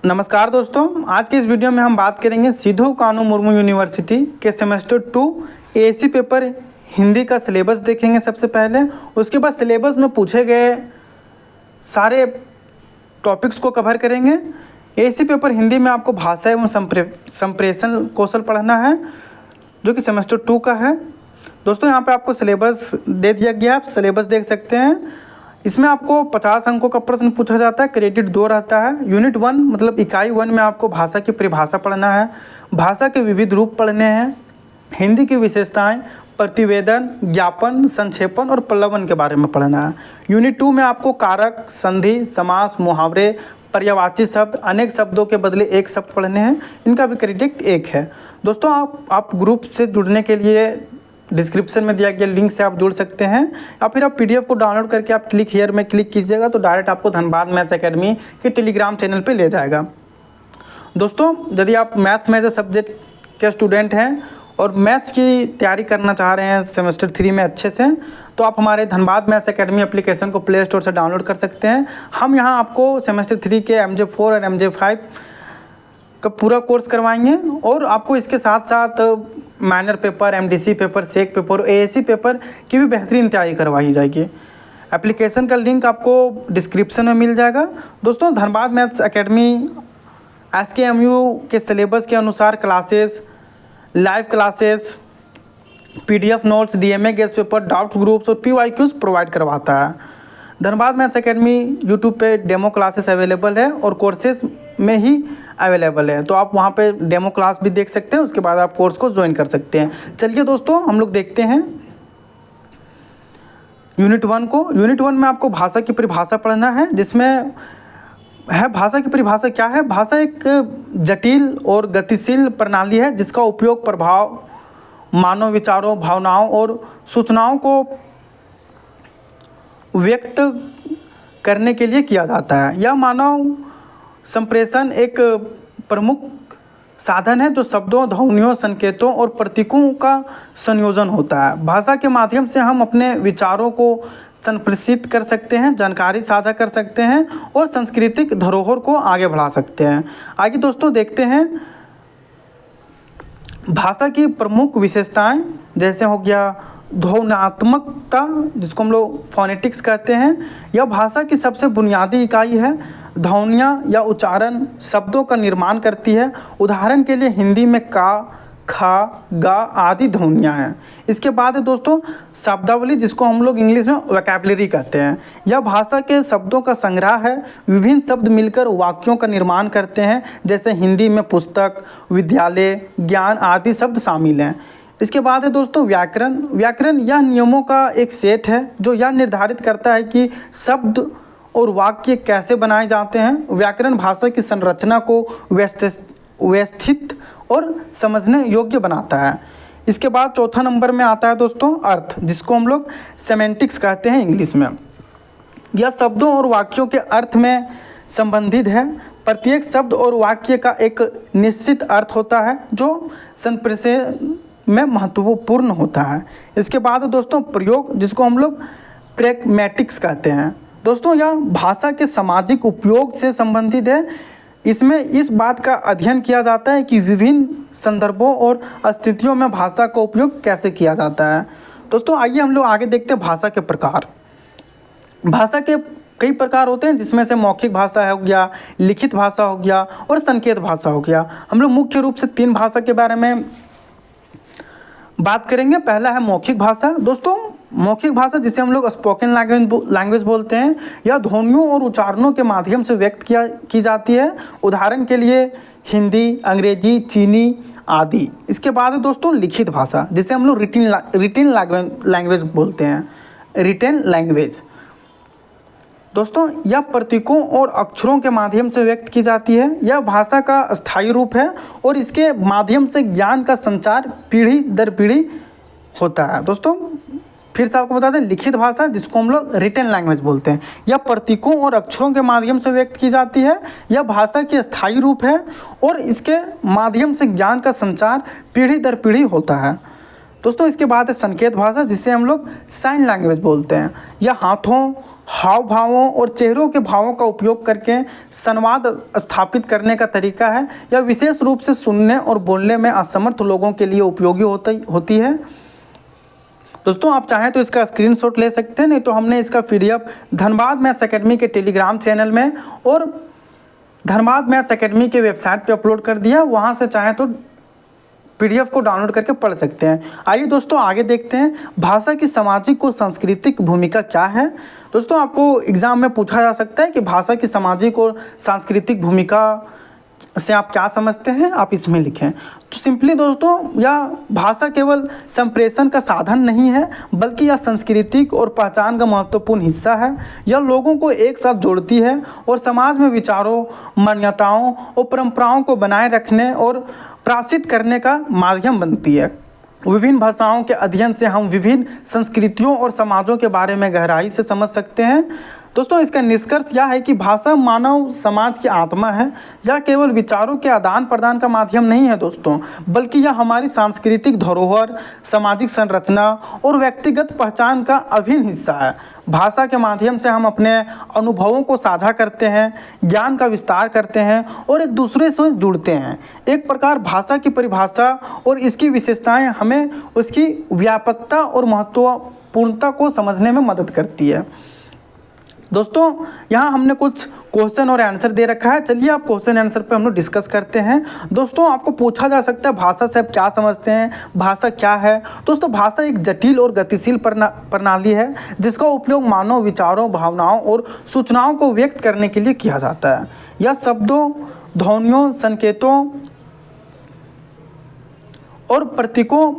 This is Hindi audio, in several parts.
नमस्कार दोस्तों, आज के इस वीडियो में हम बात करेंगे सिद्धू कान्हू मुर्मू यूनिवर्सिटी के सेमेस्टर 2 एएससी पेपर हिंदी का सिलेबस देखेंगे सबसे पहले। उसके बाद सिलेबस में पूछे गए सारे टॉपिक्स को कवर करेंगे। एएससी पेपर हिंदी में आपको भाषा एवं संप्रेषण कौशल पढ़ना है जो कि सेमेस्टर 2 का है। दोस्तों यहाँ पे आपको सिलेबस दे दिया गया, आप सिलेबस देख सकते हैं। इसमें आपको 50 अंकों का प्रश्न पूछा जाता है, क्रेडिट 2 रहता है। यूनिट 1 मतलब इकाई 1 में आपको भाषा की परिभाषा पढ़ना है, भाषा के विविध रूप पढ़ने हैं, हिंदी की विशेषताएं, प्रतिवेदन, ज्ञापन, संक्षेपण और प्रलवन के बारे में पढ़ना है। यूनिट 2 में आपको कारक, संधि, समास, मुहावरे, पर्यायवाची शब्द, अनेक शब्दों के बदले एक शब्द पढ़ने हैं। इनका भी क्रेडिट 1 है। दोस्तों आप ग्रुप से जुड़ने के लिए डिस्क्रिप्शन में दिया गया लिंक से आप जुड़ सकते हैं, या फिर आप पीडीएफ को डाउनलोड करके आप क्लिक हियर में क्लिक कीजिएगा तो डायरेक्ट आपको धनबाद मैथ्स एकेडमी के टेलीग्राम चैनल पे ले जाएगा। दोस्तों यदि आप मैथ्स में एज ए सब्जेक्ट के स्टूडेंट हैं और मैथ्स की तैयारी करना चाह रहे हैं सेमेस्टर 3 में अच्छे से, तो आप हमारे धनबाद मैथ्स एकेडमी एप्लीकेशन को प्ले स्टोर से डाउनलोड कर सकते हैं। हम यहाँ आपको सेमेस्टर 3 के MJ4 और MJ5 का पूरा कोर्स करवाएंगे और आपको इसके साथ साथ माइनर पेपर, MDC पेपर, सेक पेपर, AAC पेपर की भी बेहतरीन तैयारी करवाई जाएगी। एप्लीकेशन का लिंक आपको डिस्क्रिप्शन में मिल जाएगा। दोस्तों धनबाद मैथ्स एकेडमी SKMU के सिलेबस के अनुसार classes, live classes, PDF notes, DMA guest paper, doubt groups और PYQs प्रोवाइड करवाता है। धनबाद मैथ्स एकेडमी यूट्यूब पे डेमो क्लासेस अवेलेबल है और कोर्सेज में ही अवेलेबल है, तो आप वहाँ पे डेमो क्लास भी देख सकते हैं। उसके बाद आप कोर्स को ज्वाइन कर सकते हैं। चलिए दोस्तों हम लोग देखते हैं यूनिट 1 को। यूनिट 1 में आपको भाषा की परिभाषा पढ़ना है, जिसमें है भाषा की परिभाषा क्या है। भाषा एक जटिल और गतिशील प्रणाली है जिसका उपयोग प्रभाव, मानव विचारों, भावनाओं और सूचनाओं को व्यक्त करने के लिए किया जाता है। यह मानव संप्रेषण एक प्रमुख साधन है जो शब्दों, ध्वनियों, संकेतों और प्रतीकों का संयोजन होता है। भाषा के माध्यम से हम अपने विचारों को संप्रेषित कर सकते हैं, जानकारी साझा कर सकते हैं और सांस्कृतिक धरोहर को आगे बढ़ा सकते हैं। आगे दोस्तों देखते हैं भाषा की प्रमुख विशेषताएं, जैसे हो गया ध्वन्यात्मकता, जिसको हम लोग फोनेटिक्स कहते हैं। यह भाषा की सबसे बुनियादी इकाई है। ध्वनियाँ या उच्चारण शब्दों का निर्माण करती है। उदाहरण के लिए हिंदी में का, खा, गा आदि ध्वनियाँ हैं। इसके बाद है दोस्तों शब्दावली, जिसको हम लोग इंग्लिश में वोकैबुलरी कहते हैं। यह भाषा के शब्दों का संग्रह है। विभिन्न शब्द मिलकर वाक्यों का निर्माण करते हैं, जैसे हिंदी में पुस्तक, विद्यालय, ज्ञान आदि शब्द शामिल हैं। इसके बाद है दोस्तों व्याकरण। व्याकरण यह नियमों का एक सेट है जो यह निर्धारित करता है कि शब्द और वाक्य कैसे बनाए जाते हैं। व्याकरण भाषा की संरचना को व्यवस्थित और समझने योग्य बनाता है। इसके बाद चौथा नंबर में आता है दोस्तों अर्थ, जिसको हम लोग सेमेंटिक्स कहते हैं इंग्लिश में। यह शब्दों और वाक्यों के अर्थ में संबंधित है। प्रत्येक शब्द और वाक्य का एक निश्चित अर्थ होता है जो संप्रेषण में महत्वपूर्ण होता है। इसके बाद दोस्तों प्रयोग, जिसको हम लोग प्रैग्मैटिक्स कहते हैं। दोस्तों यह भाषा के सामाजिक उपयोग से संबंधित है। इसमें इस बात का अध्ययन किया जाता है कि विभिन्न संदर्भों और स्थितियों में भाषा का उपयोग कैसे किया जाता है। दोस्तों आइए हम लोग आगे देखते हैं भाषा के प्रकार। भाषा के कई प्रकार होते हैं, जिसमें से मौखिक भाषा हो गया, लिखित भाषा हो गया और संकेत भाषा हो गया। हम लोग मुख्य रूप से 3 भाषा के बारे में बात करेंगे। पहला है मौखिक भाषा। दोस्तों मौखिक भाषा, जिसे हम लोग स्पोकन लैंग्वेज बोलते हैं, यह ध्वनियों और उच्चारणों के माध्यम से व्यक्त की जाती है। उदाहरण के लिए हिंदी, अंग्रेजी, चीनी आदि। इसके बाद दोस्तों लिखित भाषा, जिसे हम लोग रिटेन लैंग्वेज बोलते हैं, रिटेन लैंग्वेज। दोस्तों यह प्रतीकों और अक्षरों के माध्यम से व्यक्त की जाती है। यह भाषा का स्थायी रूप है और इसके माध्यम से ज्ञान का संचार पीढ़ी दर पीढ़ी होता है। दोस्तों फिर से आपको बता दें, लिखित भाषा, जिसको हम लोग रिटेन लैंग्वेज बोलते हैं, यह प्रतीकों और अक्षरों के माध्यम से व्यक्त की जाती है। यह भाषा की स्थायी रूप है और इसके माध्यम से ज्ञान का संचार पीढ़ी दर पीढ़ी होता है। दोस्तों इसके बाद है संकेत भाषा, जिसे हम लोग साइन लैंग्वेज बोलते हैं। यह हाथों, हाव भावों और चेहरों के भावों का उपयोग करके संवाद स्थापित करने का तरीका है। यह विशेष रूप से सुनने और बोलने में असमर्थ लोगों के लिए उपयोगी होती है। दोस्तों आप चाहें तो इसका स्क्रीनशॉट ले सकते हैं, नहीं तो हमने इसका PDF धनबाद मैथ्स एकेडमी के टेलीग्राम चैनल में और धनबाद मैथ्स एकेडमी के वेबसाइट पे अपलोड कर दिया, वहाँ से चाहें तो PDF को डाउनलोड करके पढ़ सकते हैं। आइए दोस्तों आगे देखते हैं भाषा की सामाजिक और सांस्कृतिक भूमिका क्या है। दोस्तों आपको एग्ज़ाम में पूछा जा सकता है कि भाषा की सामाजिक और सांस्कृतिक भूमिका से आप क्या समझते हैं, आप इसमें लिखें। तो सिंपली दोस्तों यह भाषा केवल संप्रेषण का साधन नहीं है, बल्कि यह सांस्कृतिक और पहचान का महत्वपूर्ण हिस्सा है। यह लोगों को एक साथ जोड़ती है और समाज में विचारों, मान्यताओं और परंपराओं को बनाए रखने और प्रासित करने का माध्यम बनती है। विभिन्न भाषाओं के अध्ययन से हम विभिन्न संस्कृतियों और समाजों के बारे में गहराई से समझ सकते हैं। दोस्तों इसका निष्कर्ष यह है कि भाषा मानव समाज की आत्मा है। यह केवल विचारों के आदान प्रदान का माध्यम नहीं है दोस्तों, बल्कि यह हमारी सांस्कृतिक धरोहर, सामाजिक संरचना और व्यक्तिगत पहचान का अभिन्न हिस्सा है। भाषा के माध्यम से हम अपने अनुभवों को साझा करते हैं, ज्ञान का विस्तार करते हैं और एक दूसरे से जुड़ते हैं। एक प्रकार भाषा की परिभाषा और इसकी विशेषताएं हमें उसकी व्यापकता और महत्वपूर्णता को समझने में मदद करती है। दोस्तों यहाँ हमने कुछ क्वेश्चन और आंसर दे रखा है, चलिए आप क्वेश्चन आंसर पे हम लोग डिस्कस करते हैं। दोस्तों आपको पूछा जा सकता है भाषा से आप क्या समझते हैं, भाषा क्या है। दोस्तों भाषा एक जटिल और गतिशील प्रणाली है जिसका उपयोग मानव विचारों, भावनाओं और सूचनाओं को व्यक्त करने के लिए किया जाता है। यह शब्दों, ध्वनियों, संकेतों और प्रतीकों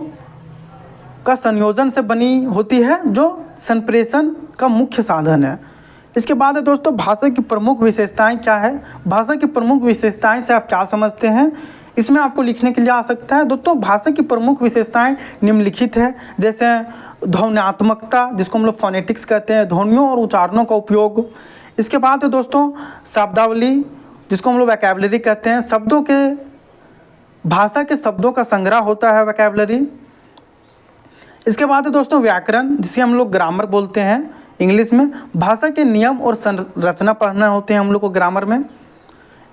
का संयोजन से बनी होती है जो संप्रेषण का मुख्य साधन है। इसके बाद है दोस्तों भाषा की प्रमुख विशेषताएं क्या है। भाषा की प्रमुख विशेषताएं से आप क्या समझते हैं, इसमें आपको लिखने के लिए आ सकता है। दोस्तों भाषा की प्रमुख विशेषताएं निम्नलिखित है, जैसे ध्वन्यात्मकता जिसको हम लोग फोनेटिक्स कहते हैं, ध्वनियों और उच्चारणों का उपयोग। इसके बाद है दोस्तों शब्दावली जिसको हम लोग वोकैबुलरी कहते हैं, शब्दों के भाषा के शब्दों का संग्रह होता है वोकैबुलरी। इसके बाद है दोस्तों व्याकरण जिसे हम लोग ग्रामर बोलते हैं इंग्लिश में। भाषा के नियम और संरचना पढ़ना होते हैं हम लोग को ग्रामर में।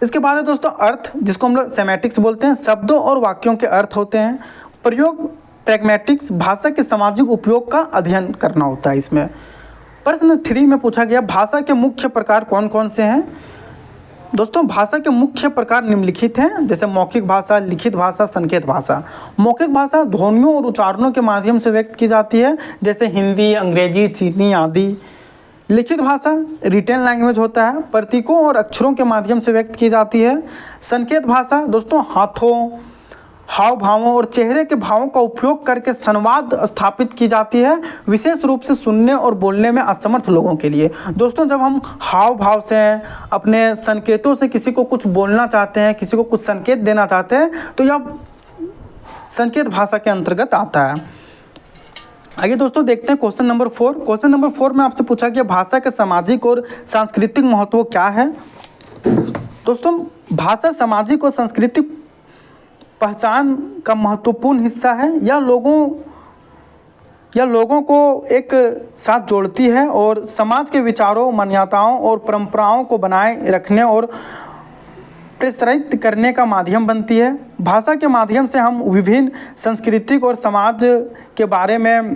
इसके बाद है दोस्तों अर्थ जिसको हम लोग सेमेटिक्स बोलते हैं, शब्दों और वाक्यों के अर्थ होते हैं। प्रयोग प्रैग्मेटिक्स भाषा के सामाजिक उपयोग का अध्ययन करना होता है इसमें। प्रश्न 3 में पूछा गया भाषा के मुख्य प्रकार कौन कौन से हैं। दोस्तों भाषा के मुख्य प्रकार निम्नलिखित हैं, जैसे मौखिक भाषा, लिखित भाषा, संकेत भाषा। मौखिक भाषा ध्वनियों और उच्चारणों के माध्यम से व्यक्त की जाती है, जैसे हिंदी, अंग्रेजी, चीनी आदि। लिखित भाषा रिटेन लैंग्वेज होता है, प्रतीकों और अक्षरों के माध्यम से व्यक्त की जाती है। संकेत भाषा दोस्तों हाथों, हाव भावों और चेहरे के भावों का उपयोग करके संवाद स्थापित की जाती है, विशेष रूप से सुनने और बोलने में असमर्थ लोगों के लिए। दोस्तों जब हम हाव भाव से, अपने संकेतों से किसी को कुछ बोलना चाहते हैं, किसी को कुछ संकेत देना चाहते हैं, तो यह संकेत भाषा के अंतर्गत आता है। आइए दोस्तों देखते हैं क्वेश्चन नंबर 4। क्वेश्चन नंबर 4 में आपसे पूछा गया भाषा के सामाजिक और सांस्कृतिक महत्व क्या है। दोस्तों भाषा सामाजिक और सांस्कृतिक पहचान का महत्वपूर्ण हिस्सा है। यह लोगों को एक साथ जोड़ती है और समाज के विचारों, मान्यताओं और परंपराओं को बनाए रखने और प्रसारित करने का माध्यम बनती है। भाषा के माध्यम से हम विभिन्न सांस्कृतिक और समाज के बारे में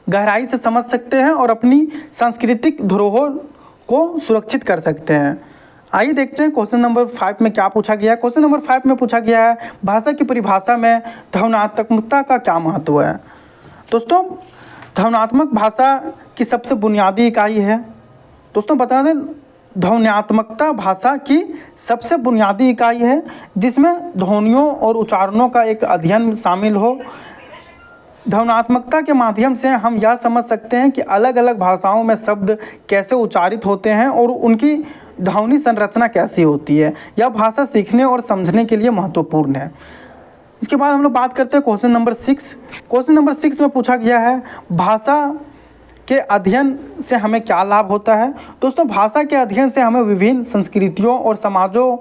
गहराई से समझ सकते हैं और अपनी सांस्कृतिक धरोहर को सुरक्षित कर सकते हैं। आइए देखते हैं क्वेश्चन नंबर 5 में क्या पूछा गया है। क्वेश्चन नंबर 5 में पूछा गया है भाषा की परिभाषा में ध्वन्यात्मकता का क्या महत्व है। दोस्तों ध्वन्यात्मक भाषा की सबसे बुनियादी इकाई है। दोस्तों बता दें ध्वन्यात्मकता भाषा की सबसे बुनियादी इकाई है जिसमें ध्वनियों और उच्चारणों का एक अध्ययन शामिल हो। ध्वन्यात्मकता के माध्यम से हम यह समझ सकते हैं कि अलग अलग भाषाओं में शब्द कैसे उच्चारित होते हैं और उनकी ध्वनि संरचना कैसी होती है। यह भाषा सीखने और समझने के लिए महत्वपूर्ण है। इसके बाद हम लोग बात करते हैं क्वेश्चन नंबर 6। क्वेश्चन नंबर 6 में पूछा गया है भाषा के अध्ययन से हमें क्या लाभ होता है। दोस्तों भाषा के अध्ययन से हमें विभिन्न संस्कृतियों और समाजों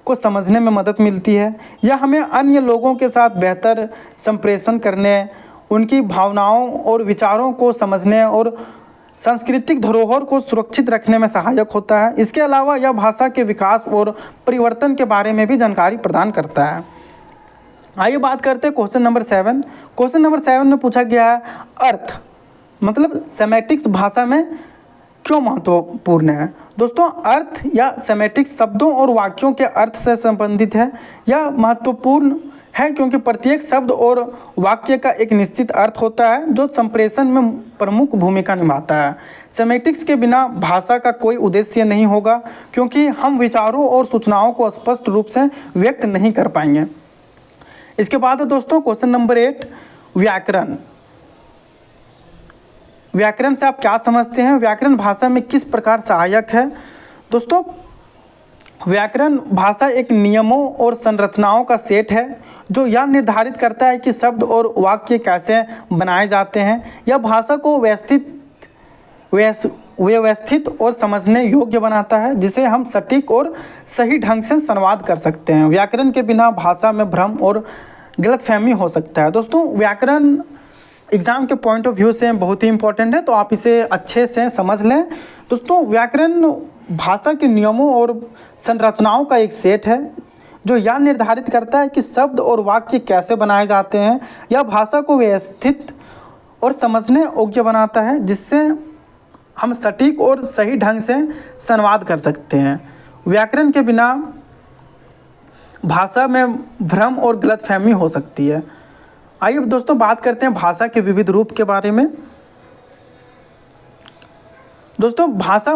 को समझने में मदद मिलती है। यह हमें अन्य लोगों के साथ बेहतर संप्रेषण करने, उनकी भावनाओं और विचारों को समझने और सांस्कृतिक धरोहर को सुरक्षित रखने में सहायक होता है। इसके अलावा यह भाषा के विकास और परिवर्तन के बारे में भी जानकारी प्रदान करता है। आइए बात करते हैं क्वेश्चन नंबर 7। क्वेश्चन नंबर 7 में पूछा गया है अर्थ मतलब सेमेटिक्स भाषा में क्यों महत्वपूर्ण है। दोस्तों अर्थ या सेमेटिक्स शब्दों और वाक्यों के अर्थ से संबंधित है। यह महत्वपूर्ण है क्योंकि प्रत्येक शब्द और वाक्य का एक निश्चित अर्थ होता है जो संप्रेषण में प्रमुख भूमिका निभाता है। सेमेटिक्स के बिना भाषा का कोई उद्देश्य नहीं होगा क्योंकि हम विचारों और सूचनाओं को स्पष्ट रूप से व्यक्त नहीं कर पाएंगे। इसके बाद है दोस्तों क्वेश्चन नंबर 8 व्याकरण। व्याकरण से आप क्या समझते हैं? व्याकरण भाषा में किस प्रकार सहायक है? दोस्तों व्याकरण भाषा एक नियमों और संरचनाओं का सेट है जो यह निर्धारित करता है कि शब्द और वाक्य कैसे बनाए जाते हैं। यह भाषा को व्यवस्थित और समझने योग्य बनाता है जिसे हम सटीक और सही ढंग से संवाद कर सकते हैं। व्याकरण के बिना भाषा में भ्रम और गलतफहमी हो सकता है। दोस्तों व्याकरण एग्ज़ाम के पॉइंट ऑफ व्यू से बहुत ही इंपॉर्टेंट है, तो आप इसे अच्छे से समझ लें। दोस्तों व्याकरण भाषा के नियमों और संरचनाओं का एक सेट है जो यह निर्धारित करता है कि शब्द और वाक्य कैसे बनाए जाते हैं। यह भाषा को व्यवस्थित और समझने योग्य बनाता है जिससे हम सटीक और सही ढंग से संवाद कर सकते हैं। व्याकरण के बिना भाषा में भ्रम और गलतफहमी हो सकती है। आइए दोस्तों बात करते हैं भाषा के विविध रूप के बारे में। दोस्तों भाषा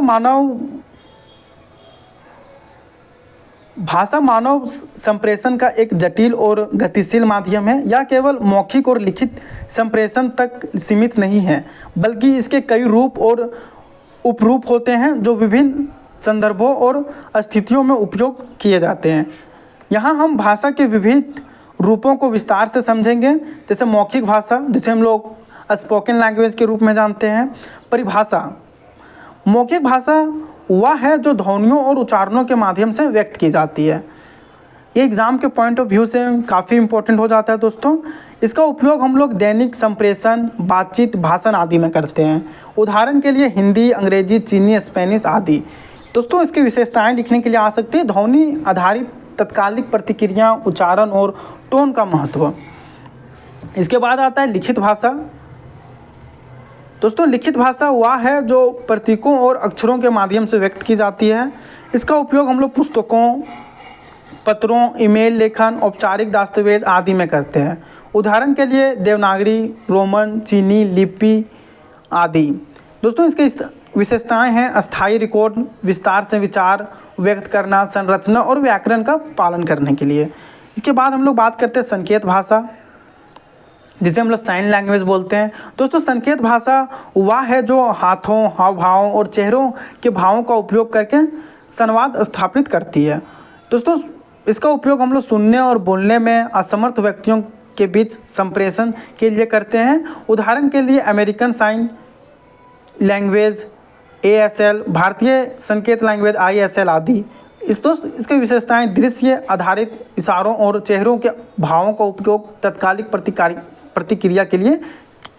मानव संप्रेषण का एक जटिल और गतिशील माध्यम है। यह केवल मौखिक और लिखित संप्रेषण तक सीमित नहीं है बल्कि इसके कई रूप और उपरूप होते हैं जो विभिन्न संदर्भों और स्थितियों में उपयोग किए जाते हैं। यहाँ हम भाषा के विविध रूपों को विस्तार से समझेंगे, जैसे मौखिक भाषा जिसे हम लोग स्पोकन लैंग्वेज के रूप में जानते हैं। परिभाषा मौखिक भाषा वह है जो ध्वनियों और उच्चारणों के माध्यम से व्यक्त की जाती है। ये एग्ज़ाम के पॉइंट ऑफ व्यू से काफ़ी इम्पोर्टेंट हो जाता है दोस्तों। इसका उपयोग हम लोग दैनिक संप्रेषण, बातचीत, भाषण आदि में करते हैं। उदाहरण के लिए हिंदी, अंग्रेजी, चीनी, स्पेनिश आदि। दोस्तों इसकी विशेषताएं लिखने के लिए आ सकती है। ध्वनि आधारित तत्कालिक प्रतिक्रिया, उच्चारण और टोन का महत्व। इसके बाद आता है लिखित भाषा। दोस्तों लिखित भाषा वह है जो प्रतीकों और अक्षरों के माध्यम से व्यक्त की जाती है। इसका उपयोग हम लोग पुस्तकों, पत्रों, ईमेल लेखन, औपचारिक दस्तावेज आदि में करते हैं। उदाहरण के लिए देवनागरी, रोमन, चीनी लिपि आदि। दोस्तों इसके विशेषताएं हैं अस्थायी रिकॉर्ड, विस्तार से विचार व्यक्त करना, संरचना और व्याकरण का पालन करने के लिए। इसके बाद हम लोग बात करते हैं संकेत भाषा जिसे हम लोग साइन लैंग्वेज बोलते हैं। दोस्तों संकेत भाषा वह है जो हाथों, हाव भावों और चेहरों के भावों का उपयोग करके संवाद स्थापित करती है। दोस्तों इसका उपयोग हम लोग सुनने और बोलने में असमर्थ व्यक्तियों के बीच संप्रेषण के लिए करते हैं। उदाहरण के लिए अमेरिकन साइन लैंग्वेज ASL, भारतीय संकेत लैंग्वेज ISL आदि। इसकी विशेषताएं दृश्य आधारित इशारों और चेहरों के भावों का उपयोग तत्कालिक प्रतिक्रिया के लिए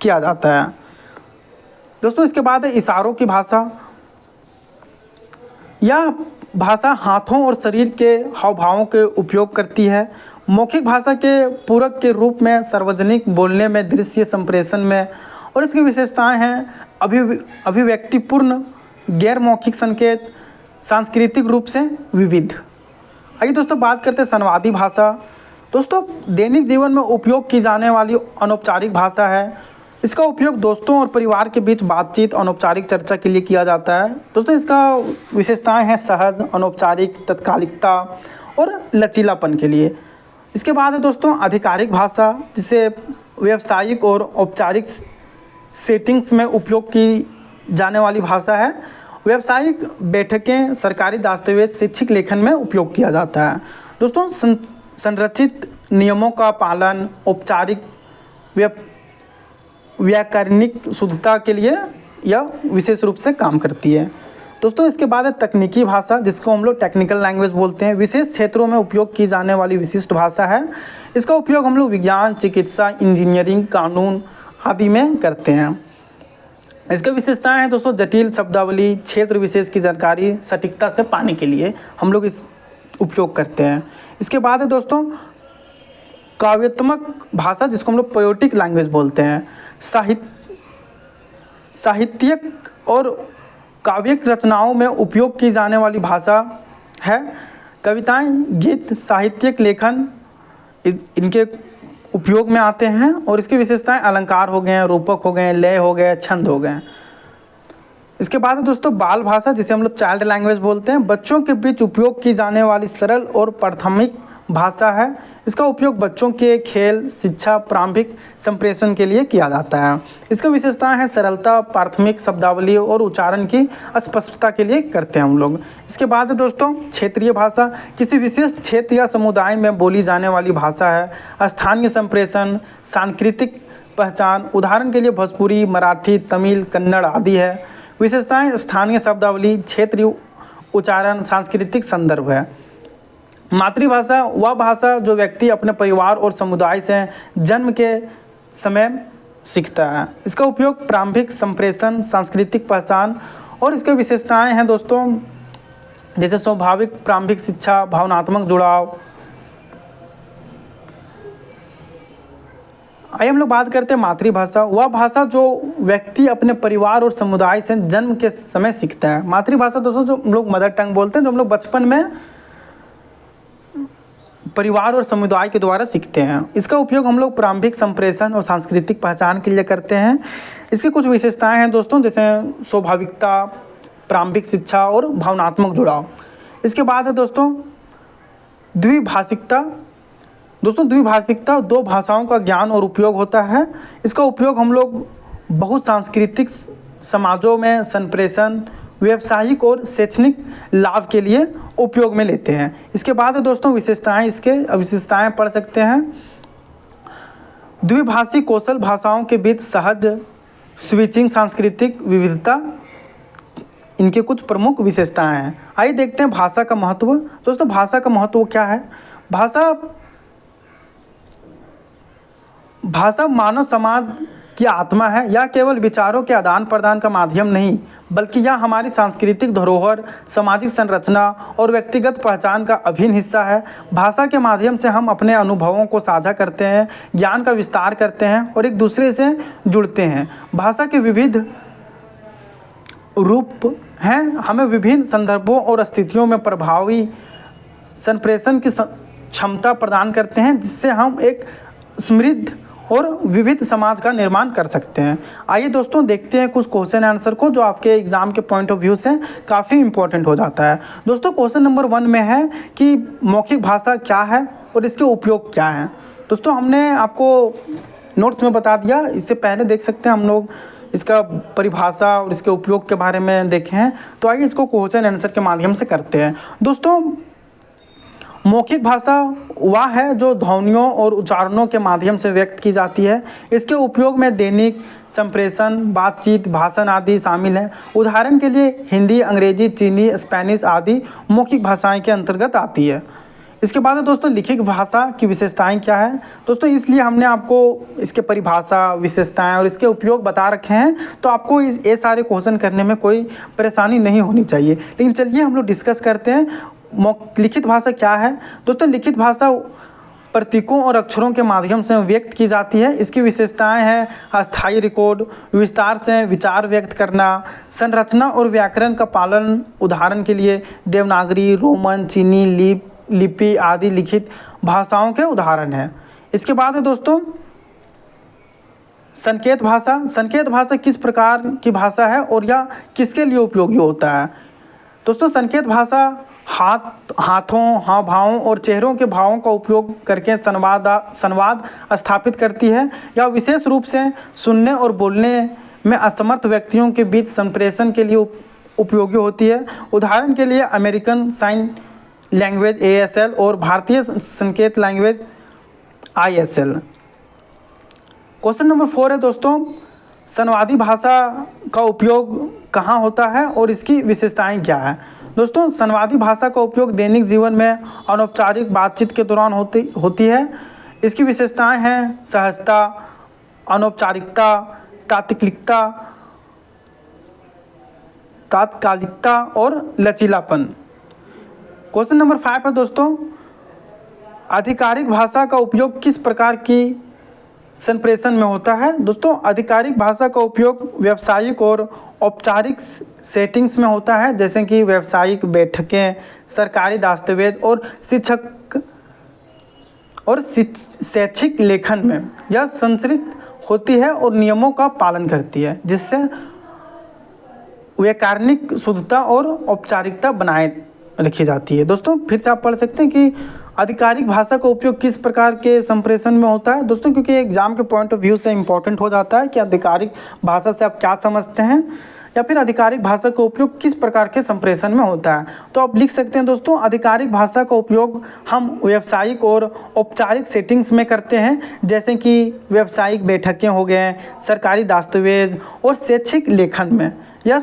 किया जाता है। दोस्तों इसके बाद है इशारों की भाषा। यह भाषा हाथों और शरीर के हाव भावों के उपयोग करती है। मौखिक भाषा के पूरक के रूप में सार्वजनिक बोलने में, दृश्य संप्रेषण में। और इसकी विशेषताएं हैं अभिव्यक्तिपूर्ण, गैर मौखिक संकेत, सांस्कृतिक रूप से विविध। आइए दोस्तों बात करते हैं संवादी भाषा। दोस्तों दैनिक जीवन में उपयोग की जाने वाली अनौपचारिक भाषा है। इसका उपयोग दोस्तों और परिवार के बीच बातचीत, अनौपचारिक चर्चा के लिए किया जाता है। दोस्तों इसका विशेषताएं हैं सहज, अनौपचारिक, तत्कालिकता और लचीलापन के लिए। इसके बाद है दोस्तों आधिकारिक भाषा जिसे व्यावसायिक और औपचारिक सेटिंग्स में उपयोग की जाने वाली भाषा है। व्यावसायिक बैठकें, सरकारी दस्तावेज, शैक्षिक लेखन में उपयोग किया जाता है। दोस्तों संरचित नियमों का पालन, औपचारिक व्याकरणिक शुद्धता के लिए यह विशेष रूप से काम करती है। दोस्तों इसके बाद है तकनीकी भाषा जिसको हम लोग टेक्निकल लैंग्वेज बोलते हैं। विशेष क्षेत्रों में उपयोग की जाने वाली विशिष्ट भाषा है। इसका उपयोग हम लोग विज्ञान, चिकित्सा, इंजीनियरिंग, कानून आदि में करते हैं। इसके विशेषताएं हैं दोस्तों, जटिल शब्दावली, क्षेत्र विशेष की जानकारी सटीकता से पाने के लिए हम लोग इस उपयोग करते हैं। इसके बाद है दोस्तों काव्यात्मक भाषा, जिसको हम लोग पोएटिक लैंग्वेज बोलते हैं। साहित्यिक और काव्यिक रचनाओं में उपयोग की जाने वाली भाषा है। कविताएं, गीत, साहित्यिक लेखन इनके उपयोग में आते हैं। और इसकी विशेषताएं अलंकार हो गए, रूपक हो गए, लय हो गए, छंद हो गए। इसके बाद है दोस्तों बाल भाषा, जिसे हम लोग चाइल्ड लैंग्वेज बोलते हैं। बच्चों के बीच उपयोग की जाने वाली सरल और प्राथमिक भाषा है। इसका उपयोग बच्चों के खेल, शिक्षा, प्रारंभिक संप्रेषण के लिए किया जाता है। इसकी विशेषताएं हैं सरलता, प्राथमिक शब्दावली और उच्चारण की स्पष्टता के लिए करते हैं हम लोग। इसके बाद है दोस्तों क्षेत्रीय भाषा, किसी विशेष क्षेत्र या समुदाय में बोली जाने वाली भाषा है। स्थानीय संप्रेषण, सांस्कृतिक पहचान, उदाहरण के लिए भोजपुरी, मराठी, तमिल, कन्नड़ आदि है। विशेषताएं स्थानीय शब्दावली, क्षेत्रीय उच्चारण, सांस्कृतिक संदर्भ है। मातृभाषा वह भाषा जो व्यक्ति अपने परिवार और समुदाय से जन्म के समय सीखता है। इसका उपयोग प्रारंभिक संप्रेषण, सांस्कृतिक पहचान और इसके विशेषताएं हैं दोस्तों, जैसे स्वाभाविक प्रारंभिक शिक्षा, भावनात्मक जुड़ाव। आइए हम लोग बात करते हैं मातृभाषा, वह भाषा जो व्यक्ति अपने परिवार और समुदाय से जन्म के समय सीखता है। मातृभाषा दोस्तों जो हम लोग मदर टंग बोलते हैं, जो हम लोग बचपन में परिवार और समुदाय के द्वारा सीखते हैं। इसका उपयोग हम लोग प्रारंभिक संप्रेषण और सांस्कृतिक पहचान के लिए करते हैं। इसकी कुछ विशेषताएं हैं दोस्तों, जैसे स्वाभाविकता, प्रारंभिक शिक्षा और भावनात्मक जुड़ाव। इसके बाद है दोस्तों द्विभाषिकता। दोस्तों द्विभाषिकता दो भाषाओं का ज्ञान और उपयोग होता है। इसका उपयोग हम लोग बहुत सांस्कृतिक समाजों में संप्रेषण, व्यावसायिक और शैक्षणिक लाभ के लिए उपयोग में लेते हैं। इसके बाद दोस्तों विशेषताएं, इसके विशेषताएं पढ़ सकते हैं। द्विभाषी कौशल, भाषाओं के बीच सहज स्विचिंग, सांस्कृतिक विविधता, इनके कुछ प्रमुख विशेषताएं हैं। आइए देखते हैं भाषा का महत्व। दोस्तों भाषा का महत्व क्या है? भाषा मानव समाज की आत्मा है। यह केवल विचारों के आदान प्रदान का माध्यम नहीं, बल्कि यह हमारी सांस्कृतिक धरोहर, सामाजिक संरचना और व्यक्तिगत पहचान का अभिन्न हिस्सा है। भाषा के माध्यम से हम अपने अनुभवों को साझा करते हैं, ज्ञान का विस्तार करते हैं और एक दूसरे से जुड़ते हैं। भाषा के विविध रूप हैं, हमें विभिन्न संदर्भों और स्थितियों में प्रभावी संप्रेषण की क्षमता प्रदान करते हैं, जिससे हम एक समृद्ध और विविध समाज का निर्माण कर सकते हैं। आइए दोस्तों देखते हैं कुछ क्वेश्चन आंसर को, जो आपके एग्जाम के पॉइंट ऑफ व्यू से काफ़ी इंपॉर्टेंट हो जाता है। दोस्तों क्वेश्चन नंबर 1 में है कि मौखिक भाषा क्या है और इसके उपयोग क्या हैं। दोस्तों हमने आपको नोट्स में बता दिया, इससे पहले देख सकते हैं हम लोग इसका परिभाषा और इसके उपयोग के बारे में देखे हैं। तो आइए इसको क्वेश्चन आंसर के माध्यम से करते हैं। दोस्तों मौखिक भाषा वह है जो ध्वनियों और उच्चारणों के माध्यम से व्यक्त की जाती है। इसके उपयोग में दैनिक संप्रेषण, बातचीत, भाषण आदि शामिल हैं। उदाहरण के लिए हिंदी, अंग्रेजी, चीनी, स्पेनिश आदि मौखिक भाषाएं के अंतर्गत आती है। इसके बाद दोस्तों लिखित भाषा की विशेषताएं क्या है। दोस्तों इसलिए हमने आपको इसके परिभाषा, विशेषताएं और इसके उपयोग बता रखे हैं, तो आपको ये सारे क्वेश्चन करने में कोई परेशानी नहीं होनी चाहिए। लेकिन चलिए हम लोग डिस्कस करते हैं लिखित भाषा क्या है। दोस्तों लिखित भाषा प्रतीकों और अक्षरों के माध्यम से व्यक्त की जाती है। इसकी विशेषताएं हैं अस्थायी रिकॉर्ड, विस्तार से विचार व्यक्त करना, संरचना और व्याकरण का पालन। उदाहरण के लिए देवनागरी, रोमन, चीनी लिपि आदि लिखित भाषाओं के उदाहरण हैं। इसके बाद है दोस्तों संकेत भाषा। संकेत भाषा किस प्रकार की भाषा है और यह किसके लिए उपयोगी होता है। दोस्तों संकेत भाषा हाथों, हाव भावों और चेहरों के भावों का उपयोग करके संवाद स्थापित करती है। यह विशेष रूप से सुनने और बोलने में असमर्थ व्यक्तियों के बीच संप्रेषण के लिए उपयोगी होती है। उदाहरण के लिए अमेरिकन साइन लैंग्वेज ASL और भारतीय संकेत लैंग्वेज ISL। क्वेश्चन नंबर 4 है दोस्तों संवादी भाषा का उपयोग कहाँ होता है और इसकी विशेषताएं क्या है। दोस्तों संवादी भाषा का उपयोग दैनिक जीवन में अनौपचारिक बातचीत के दौरान होती है। इसकी विशेषताएं हैं सहजता, अनौपचारिकता, तात्कालिकता तात्कालिकता और लचीलापन। क्वेश्चन नंबर 5 है दोस्तों, आधिकारिक भाषा का उपयोग किस प्रकार की संप्रेषण में होता है। दोस्तों आधिकारिक भाषा का उपयोग व्यावसायिक और औपचारिक सेटिंग्स में होता है, जैसे कि व्यावसायिक बैठकें, सरकारी दस्तावेज और शैक्षिक लेखन में यह संरचित होती है और नियमों का पालन करती है, जिससे व्याकरणिक शुद्धता और औपचारिकता बनाए रखी जाती है। दोस्तों फिर से आप पढ़ सकते हैं कि आधिकारिक भाषा का उपयोग किस प्रकार के संप्रेषण में होता है। दोस्तों क्योंकि एग्जाम के पॉइंट ऑफ व्यू से इम्पोर्टेंट हो जाता है कि आधिकारिक भाषा से आप क्या समझते हैं या फिर आधिकारिक भाषा का उपयोग किस प्रकार के संप्रेषण में होता है। तो आप लिख सकते हैं दोस्तों, आधिकारिक भाषा का उपयोग हम व्यावसायिक और औपचारिक सेटिंग्स में करते हैं, जैसे कि व्यावसायिक बैठकें हो गए, सरकारी दस्तावेज और शैक्षिक लेखन में यह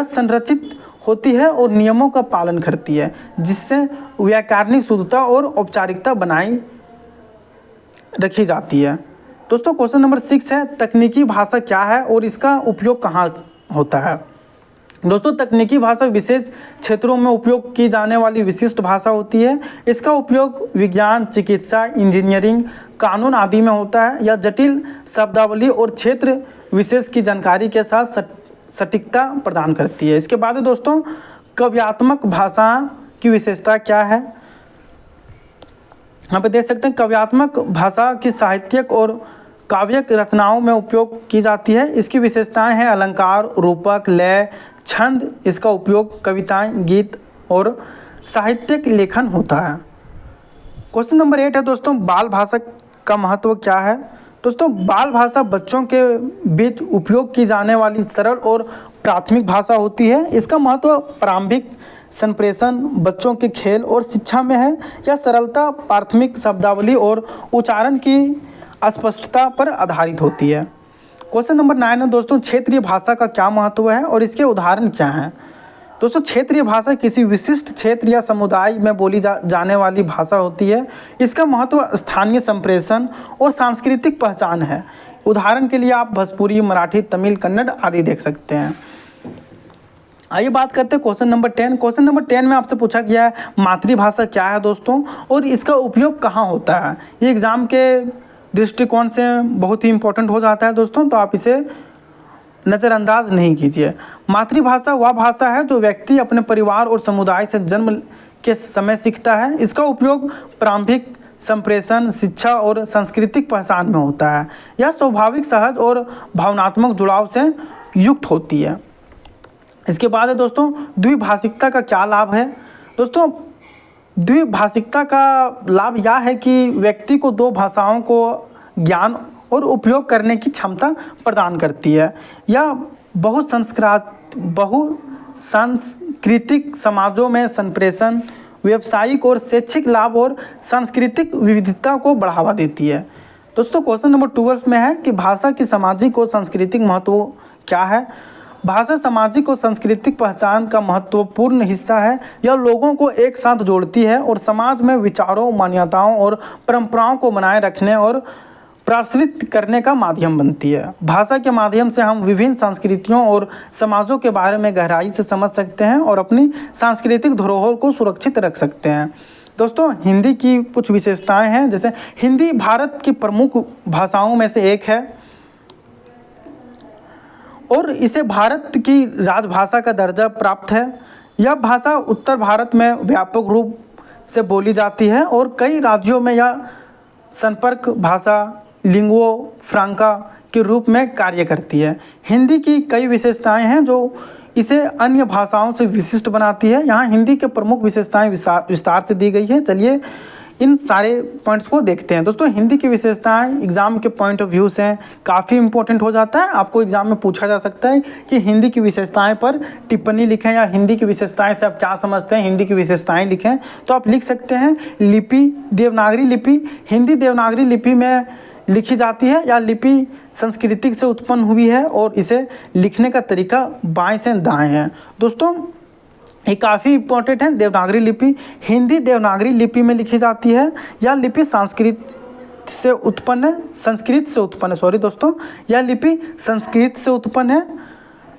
संरचित होती है और नियमों का पालन करती है, जिससे व्याकरणिक शुद्धता और औपचारिकता बनाई रखी जाती है। दोस्तों क्वेश्चन नंबर 6 है, तकनीकी भाषा क्या है और इसका उपयोग कहाँ होता है। दोस्तों तकनीकी भाषा विशेष क्षेत्रों में उपयोग की जाने वाली विशिष्ट भाषा होती है। इसका उपयोग विज्ञान, चिकित्सा, इंजीनियरिंग, कानून आदि में होता है। यह जटिल शब्दावली और क्षेत्र विशेष की जानकारी के साथ सटीकता प्रदान करती है। इसके बाद दोस्तों काव्यात्मक भाषा की विशेषता क्या है। यहाँ पे देख सकते हैं, काव्यात्मक भाषा की साहित्यिक और काव्यिक रचनाओं में उपयोग की जाती है। इसकी विशेषताएं हैं अलंकार, रूपक, लय, छंद। इसका उपयोग कविताएं, गीत और साहित्यिक लेखन होता है। क्वेश्चन नंबर 8 है दोस्तों, बाल भाषा का महत्व क्या है। दोस्तों बाल भाषा बच्चों के बीच उपयोग की जाने वाली सरल और प्राथमिक भाषा होती है। इसका महत्व प्रारंभिक संप्रेषण, बच्चों के खेल और शिक्षा में है। यह सरलता, प्राथमिक शब्दावली और उच्चारण की स्पष्टता पर आधारित होती है। क्वेश्चन नंबर 9 है दोस्तों, क्षेत्रीय भाषा का क्या महत्व है और इसके उदाहरण क्या हैं। दोस्तों क्षेत्रीय भाषा किसी विशिष्ट क्षेत्र या समुदाय में बोली जाने वाली भाषा होती है। इसका महत्व स्थानीय संप्रेषण और सांस्कृतिक पहचान है। उदाहरण के लिए आप भोजपुरी, मराठी, तमिल, कन्नड़ आदि देख सकते हैं। आइए बात करते हैं क्वेश्चन नंबर 10। क्वेश्चन नंबर 10 में आपसे पूछा गया है मातृभाषा क्या है दोस्तों और इसका उपयोग कहाँ होता है। ये एग्ज़ाम के दृष्टिकोण से बहुत ही इंपॉर्टेंट हो जाता है दोस्तों, तो आप इसे नज़रअंदाज नहीं कीजिए। मातृभाषा वह भाषा है जो व्यक्ति अपने परिवार और समुदाय से जन्म के समय सीखता है। इसका उपयोग प्रारंभिक संप्रेषण, शिक्षा और सांस्कृतिक पहचान में होता है। यह स्वाभाविक, सहज और भावनात्मक जुड़ाव से युक्त होती है। इसके बाद है दोस्तों द्विभाषिकता का क्या लाभ है। दोस्तों द्विभाषिकता का लाभ यह है कि व्यक्ति को दो भाषाओं को ज्ञान और उपयोग करने की क्षमता प्रदान करती है। यह बहुसांस्कृतिक समाजों में संप्रेषण, व्यावसायिक और शैक्षिक लाभ और सांस्कृतिक विविधता को बढ़ावा देती है। दोस्तों क्वेश्चन नंबर 12 में है कि भाषा की सामाजिक और सांस्कृतिक महत्व क्या है। भाषा सामाजिक और सांस्कृतिक पहचान का महत्वपूर्ण हिस्सा है। यह लोगों को एक साथ जोड़ती है और समाज में विचारों, मान्यताओं और परंपराओं को बनाए रखने और प्रसारित करने का माध्यम बनती है। भाषा के माध्यम से हम विभिन्न संस्कृतियों और समाजों के बारे में गहराई से समझ सकते हैं और अपनी सांस्कृतिक धरोहर को सुरक्षित रख सकते हैं। दोस्तों हिंदी की कुछ विशेषताएं हैं, जैसे हिंदी भारत की प्रमुख भाषाओं में से एक है और इसे भारत की राजभाषा का दर्जा प्राप्त है। यह भाषा उत्तर भारत में व्यापक रूप से बोली जाती है और कई राज्यों में यह संपर्क भाषा, लिंगुआ फ्रांका के रूप में कार्य करती है। हिंदी की कई विशेषताएं हैं जो इसे अन्य भाषाओं से विशिष्ट बनाती है। यहाँ हिंदी के प्रमुख विशेषताएं विस्तार से दी गई है। चलिए इन सारे पॉइंट्स को देखते हैं। दोस्तों हिंदी की विशेषताएं एग्जाम के पॉइंट ऑफ व्यू से काफ़ी इंपॉर्टेंट हो जाता है। आपको एग्जाम में पूछा जा सकता है कि हिंदी की विशेषताएं पर टिप्पणी लिखें या हिंदी की विशेषताएं से आप क्या समझते हैं, हिंदी की विशेषताएं लिखें। तो आप लिख सकते हैं लिपि, देवनागरी लिपि। हिंदी देवनागरी लिपि में लिखी जाती है। यह लिपि संस्कृति से उत्पन्न हुई है और इसे लिखने का तरीका बाएं से दाएं है। दोस्तों ये काफ़ी इंपॉर्टेंट है। देवनागरी लिपि हिंदी देवनागरी लिपि में लिखी जाती है। यह लिपि संस्कृत से उत्पन्न है। यह लिपि संस्कृत से उत्पन्न है।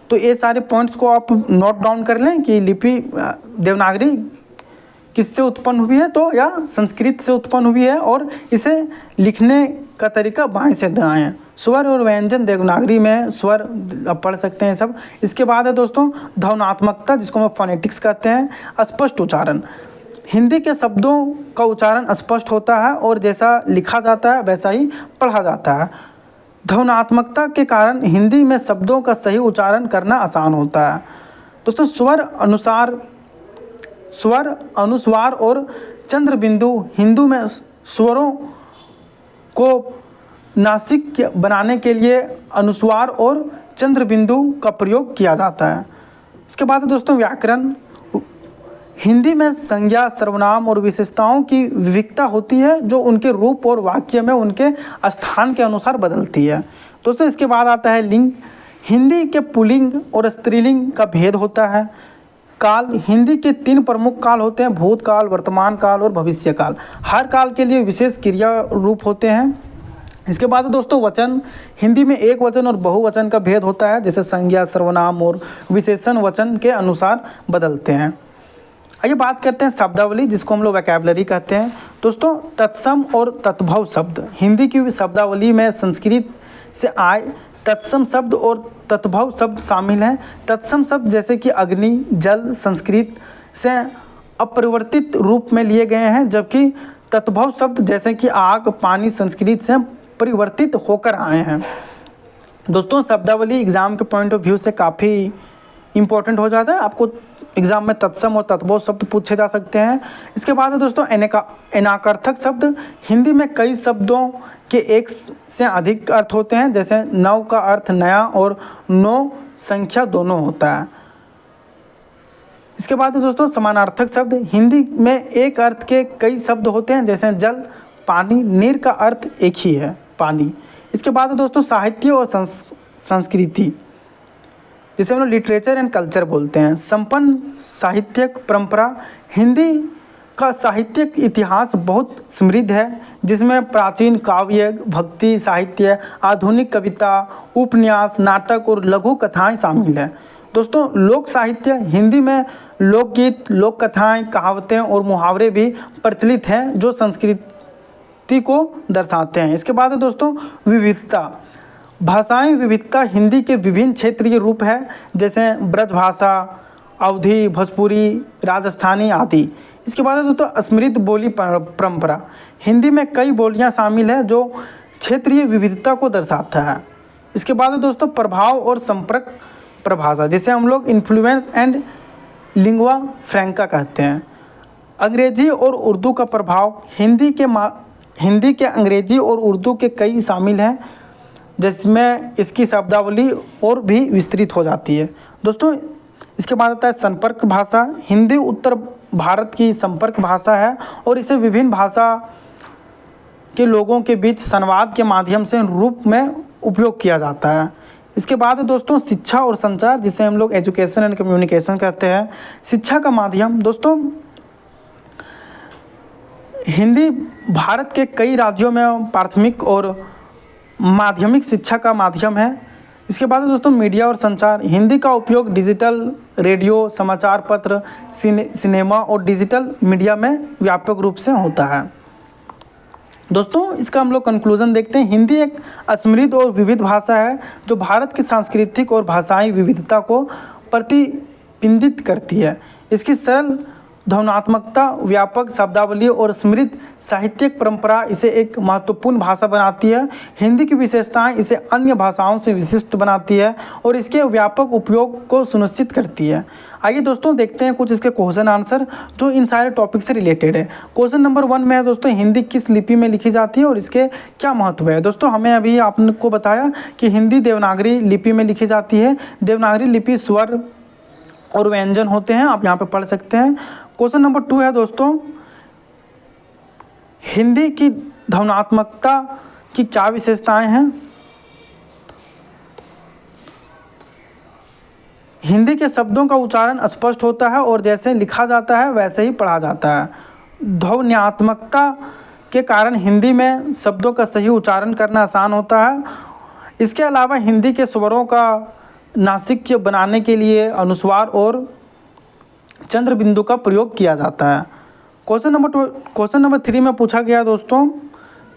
तो ये सारे पॉइंट्स को आप नोट डाउन कर लें कि लिपि देवनागरी किससे उत्पन्न हुई है, तो या संस्कृत से उत्पन्न हुई है, और इसे लिखने का तरीका बाएं से दाएं है। स्वर और व्यंजन देवनागरी में स्वर आप पढ़ सकते हैं सब। इसके बाद है दोस्तों ध्वन्यात्मकता, जिसको हम फोनेटिक्स कहते हैं। स्पष्ट उच्चारण, हिंदी के शब्दों का उच्चारण स्पष्ट होता है और जैसा लिखा जाता है वैसा ही पढ़ा जाता है। ध्वन्यात्मकता के कारण हिंदी में शब्दों का सही उच्चारण करना आसान होता है। दोस्तों स्वर अनुस्वार और चंद्र बिंदु, हिंदू में स्वरों को नासिक बनाने के लिए अनुस्वार और चंद्र बिंदु का प्रयोग किया जाता है। इसके बाद दोस्तों व्याकरण, हिंदी में संज्ञा, सर्वनाम और विशेषताओं की विविधता होती है जो उनके रूप और वाक्य में उनके स्थान के अनुसार बदलती है। दोस्तों इसके बाद आता है लिंग, हिंदी के पुल्लिंग और स्त्रीलिंग का भेद होता है। काल, हिंदी के 3 प्रमुख काल होते हैं, भूतकाल, वर्तमान काल और भविष्य काल। हर काल के लिए विशेष क्रिया रूप होते हैं। इसके बाद दोस्तों वचन, हिंदी में एक वचन और बहुवचन का भेद होता है, जैसे संज्ञा, सर्वनाम और विशेषण वचन के अनुसार बदलते हैं। आइए बात करते हैं शब्दावली, जिसको हम लोग वोकैबुलरी कहते हैं। दोस्तों तत्सम और तद्भव शब्द, हिंदी की शब्दावली में संस्कृत से आए तत्सम शब्द और तद्भव शब्द शामिल हैं। तत्सम शब्द जैसे कि अग्नि, जल संस्कृत से अपरिवर्तित रूप में लिए गए हैं, जबकि तद्भव शब्द जैसे कि आग, पानी संस्कृत से परिवर्तित होकर आए हैं। दोस्तों शब्दावली एग्ज़ाम के पॉइंट ऑफ व्यू से काफ़ी इम्पोर्टेंट हो जाता है। आपको एग्ज़ाम में तत्सम और तद्भव शब्द पूछे जा सकते हैं। इसके बाद दोस्तों अनेकार्थक शब्द, हिंदी में कई शब्दों के एक से अधिक अर्थ होते हैं, जैसे नव का अर्थ नया और नौ संख्या दोनों होता है। इसके बाद दोस्तों समानार्थक शब्द, हिंदी में एक अर्थ के कई शब्द होते हैं, जैसे जल, पानी, नीर का अर्थ एक ही है, पानी। इसके बाद दोस्तों साहित्य और संस्कृति, जिसे हम लोग लिटरेचर एंड कल्चर बोलते हैं। संपन्न साहित्यिक परंपरा, हिंदी का साहित्यिक इतिहास बहुत समृद्ध है, जिसमें प्राचीन काव्य, भक्ति साहित्य, आधुनिक कविता, उपन्यास, नाटक और लघु कथाएँ शामिल हैं। दोस्तों लोक साहित्य, हिंदी में लोकगीत, लोक कथाएँ, कहावतें और मुहावरे भी प्रचलित हैं जो संस्कृति को दर्शाते हैं। इसके बाद दोस्तों विविधता, भाषाएं विविधता, हिंदी के विभिन्न क्षेत्रीय रूप है, जैसे ब्रजभाषा, अवधी, भोजपुरी, राजस्थानी आदि। इसके बाद दोस्तों समृद्ध बोली परंपरा, हिंदी में कई बोलियां शामिल हैं जो क्षेत्रीय विविधता को दर्शाता है। इसके बाद दोस्तों प्रभाव और संपर्क प्रभाषा, जिसे हम लोग इन्फ्लुएंस एंड लिंग्वा फ्रैंका कहते हैं। अंग्रेजी और उर्दू का प्रभाव, हिंदी के अंग्रेजी और उर्दू के कई शामिल हैं, जिसमें इसकी शब्दावली और भी विस्तृत हो जाती है। दोस्तों इसके बाद आता है संपर्क भाषा, हिंदी उत्तर भारत की संपर्क भाषा है और इसे विभिन्न भाषा के लोगों के बीच संवाद के माध्यम से रूप में उपयोग किया जाता है। इसके बाद दोस्तों शिक्षा और संचार, जिसे हम लोग एजुकेशन एंड कम्युनिकेशन कहते हैं। शिक्षा का माध्यम, दोस्तों हिंदी भारत के कई राज्यों में प्राथमिक और माध्यमिक शिक्षा का माध्यम है। इसके बाद दोस्तों मीडिया और संचार, हिंदी का उपयोग डिजिटल रेडियो, समाचार पत्र, सिनेमा और डिजिटल मीडिया में व्यापक रूप से होता है। दोस्तों इसका हम लोग कंक्लूजन देखते हैं। हिंदी एक समृद्ध और विविध भाषा है जो भारत की सांस्कृतिक और भाषाई विविधता को प्रतिबिंबित करती है। इसकी सरल ध्वन्यात्मकता, व्यापक शब्दावली और समृद्ध साहित्यिक परंपरा इसे एक महत्वपूर्ण भाषा बनाती है। हिंदी की विशेषताएं इसे अन्य भाषाओं से विशिष्ट बनाती है और इसके व्यापक उपयोग को सुनिश्चित करती है। आइए दोस्तों देखते हैं कुछ इसके क्वेश्चन आंसर जो इन सारे टॉपिक से रिलेटेड है। क्वेश्चन नंबर 1 में है दोस्तों, हिंदी किस लिपि में लिखी जाती है और इसके क्या महत्व है। दोस्तों हमें अभी आपको बताया कि हिंदी देवनागरी लिपि में लिखी जाती है। देवनागरी लिपि स्वर और व्यंजन होते हैं, आप यहाँ पे पढ़ सकते हैं। क्वेश्चन नंबर 2 है दोस्तों, हिंदी की ध्वन्यात्मकता की क्या विशेषताएं हैं। हिंदी के शब्दों का उच्चारण स्पष्ट होता है और जैसे लिखा जाता है वैसे ही पढ़ा जाता है। ध्वन्यात्मकता के कारण हिंदी में शब्दों का सही उच्चारण करना आसान होता है। इसके अलावा हिंदी के स्वरों का नासिक्य बनाने के लिए अनुस्वार और चंद्र बिंदु का प्रयोग किया जाता है। क्वेश्चन नंबर 3 में पूछा गया दोस्तों